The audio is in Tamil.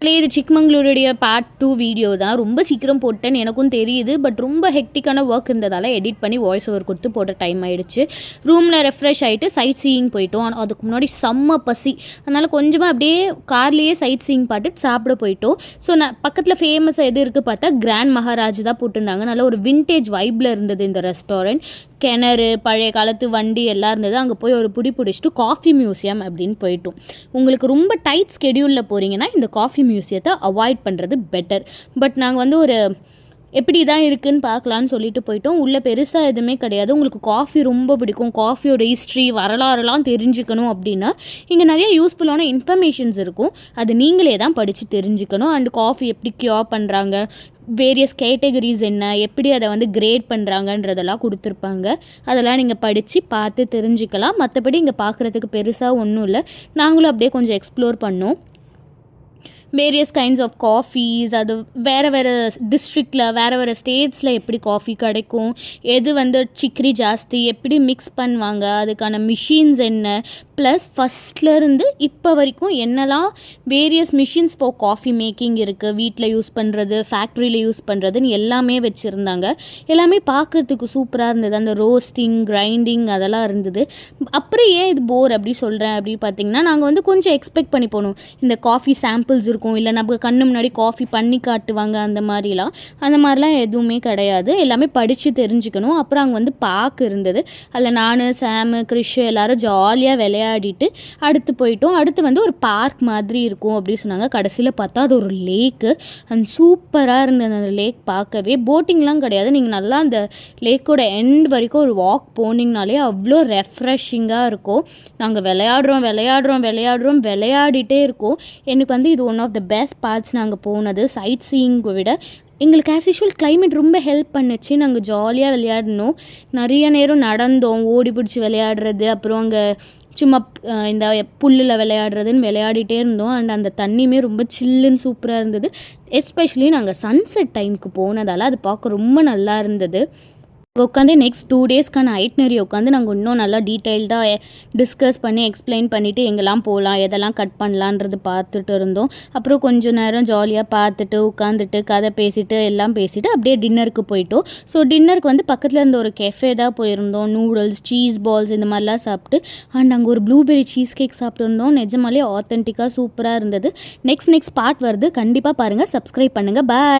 மக்களே, இது சிக்மங்களூருடைய பார்ட் 2 வீடியோ தான். ரொம்ப சீக்கிரம் போட்டேன்னு எனக்கும் தெரியுது. பட் ரொம்ப ஹெக்டிக்கான ஒர்க் இருந்ததால் எடிட் பண்ணி வாய்ஸ் ஓவர் கொடுத்து போட்ட டைம் ஆகிடுச்சு. ரூமில் ரெஃப்ரெஷ் ஆகிட்டு சைட் சீயிங் போயிட்டோம். ஆனால் அதுக்கு முன்னாடி செம்ம பசி. அதனால் கொஞ்சமாக அப்படியே கார்லேயே சைட் சீயிங் பார்த்துட்டு சாப்பிட போயிட்டோம். ஸோ நான் பக்கத்தில் ஃபேமஸாக எது இருக்குது பார்த்தா கிராண்ட் மகாராஜ் தான் போட்டிருந்தாங்க. நல்ல ஒரு வின்டேஜ் வைப்பில் இருந்தது இந்த ரெஸ்டாரண்ட். கிணறு, பழைய காலத்து வண்டி எல்லாம் இருந்தது. அங்கே போய் ஒரு பிடிச்சிட்டு காஃபி மியூசியம் அப்படின்னு போயிட்டோம். உங்களுக்கு ரொம்ப டைட் ஸ்கெடியூலில் போகிறீங்கன்னா இந்த காஃபி மியூசியத்தை அவாய்ட் பண்ணுறது பெட்டர். பட் நாங்கள் ஒரு எப்படி தான் இருக்குதுன்னு பார்க்கலான்னு சொல்லிட்டு போயிட்டோம். உள்ளே பெருசாக எதுவுமே கிடையாது. உங்களுக்கு காஃபி ரொம்ப பிடிக்கும், காஃபியோட ஹிஸ்ட்ரி வரலாறுலாம் தெரிஞ்சுக்கணும் அப்படின்னா இங்கே நிறைய யூஸ்ஃபுல்லான இன்ஃபர்மேஷன்ஸ் இருக்கும். அது நீங்களே தான் படித்து தெரிஞ்சுக்கணும். அண்ட் காஃபி எப்படி க்யூர் பண்ணுறாங்க, வேரியஸ் கேட்டகரிஸ் என்ன, எப்படி அதை கிரேட் பண்ணுறாங்கன்றதெல்லாம் கொடுத்துருப்பாங்க. அதெல்லாம் நீங்கள் படித்து பார்த்து தெரிஞ்சுக்கலாம். மற்றபடி இங்கே பார்க்குறதுக்கு பெருசாக ஒன்றும் இல்லை. நாங்களும் அப்படியே கொஞ்சம் எக்ஸ்ப்ளோர் பண்ணோம். வேரியஸ் கைண்ட்ஸ் ஆஃப் காஃபீஸ், அது வேறு டிஸ்ட்ரிக்டில் வேறு ஸ்டேட்ஸில் எப்படி காஃபி கிடைக்கும், எது சிக்ரி ஜாஸ்தி, எப்படி மிக்ஸ் பண்ணுவாங்க, அதுக்கான மிஷின்ஸ் என்ன, ப்ளஸ் ஃபஸ்ட்லேருந்து இப்போ வரைக்கும் என்னெல்லாம் various machines for coffee making இருக்குது, வீட்டில் யூஸ் பண்ணுறது, ஃபேக்ட்ரியில் யூஸ் பண்ணுறதுன்னு எல்லாமே வச்சுருந்தாங்க. எல்லாமே பார்க்குறதுக்கு சூப்பராக இருந்தது. அந்த ரோஸ்டிங், கிரைண்டிங் அதெல்லாம் இருந்தது. அப்புறம் ஏன் இது போர் அப்படி சொல்கிறேன் அப்படின்னு பார்த்தீங்கன்னா, நாங்கள் கொஞ்சம் எக்ஸ்பெக்ட் பண்ணி போனோம். இந்த காஃபி சாம்பிள்ஸ் இருக்கும், இல்லை நம்ம கண்ணு முன்னாடி காஃபி பண்ணி காட்டுவாங்க, அந்த மாதிரிலாம் எதுவுமே கிடையாது. எல்லாமே படித்து தெரிஞ்சுக்கணும். அப்புறம் அங்கே பார்க் இருந்தது. அதில் நான், சாமு, கிறிஷ் எல்லோரும் ஜாலியாக விளையாடிட்டு அடுத்து போயிட்டோம். அடுத்து ஒரு பார்க் மாதிரி இருக்கும் அப்படின்னு சொன்னாங்க. கடைசியில் பார்த்தா அது ஒரு லேக்கு. அண்ட் சூப்பராக இருந்தது அந்த லேக் பார்க்கவே. போட்டிங்லாம் கிடையாது. நீங்கள் நல்லா அந்த லேக்கோட எண்ட் வரைக்கும் ஒரு வாக் போனீங்கனாலே அவ்வளோ ரெஃப்ரெஷிங்காக இருக்கும். நாங்கள் விளையாடிட்டே இருக்கோம். எனக்கு இது one of the best parts. நாங்கள் போனது சைட் சீயிங்கை விட எங்களுக்கு ஆஸ் யூஷுவல் கிளைமேட் ரொம்ப ஹெல்ப் பண்ணுச்சு. நாங்கள் ஜாலியாக விளையாடினோம். நிறைய நேரம் நடந்தோம், ஓடி பிடிச்சி விளையாடுறது, அப்புறம் அங்கே சும்மா இந்த புல்லில் விளையாடுறதுன்னு விளையாடிட்டே இருந்தோம். அண்ட் அந்த தண்ணியுமே ரொம்ப சில்லுன்னு சூப்பராக இருந்தது. எஸ்பெஷலி நாங்கள் சன்செட் டைமுக்கு போனதால் அது பார்க்க ரொம்ப நல்லா இருந்தது. உட்காந்து நெக்ஸ்ட் 2 டேஸ்க்கான ஐட்னரி உட்காந்து நாங்கள் இன்னும் நல்லா டீட்டெயில்டாக டிஸ்கஸ் பண்ணி எக்ஸ்பிளைன் பண்ணிவிட்டு எங்கெல்லாம் போகலாம், எதெல்லாம் கட் பண்ணலான்றது பார்த்துட்டு இருந்தோம். அப்புறம் கொஞ்சம் நேரம் ஜாலியாக பார்த்துட்டு உட்காந்துட்டு கதை பேசிட்டு எல்லாம் பேசிவிட்டு அப்படியே டின்னருக்கு போயிட்டோம். ஸோ டின்னருக்கு பக்கத்தில் இருந்த ஒரு கெஃபே தான் போயிருந்தோம். நூடுல்ஸ், சீஸ் பால்ஸ் இந்த மாதிரிலாம் சாப்பிட்டு அண்ட் அங்கே ஒரு ப்ளூபெர்ரி சீஸ் கேக் சாப்பிட்டுருந்தோம். நிஜமாலே ஆத்தென்டிக்காக சூப்பராக இருந்தது. நெக்ஸ்ட் பார்ட் வருது, கண்டிப்பாக பாருங்கள். சப்ஸ்கிரைப் பண்ணுங்கள். பாய்.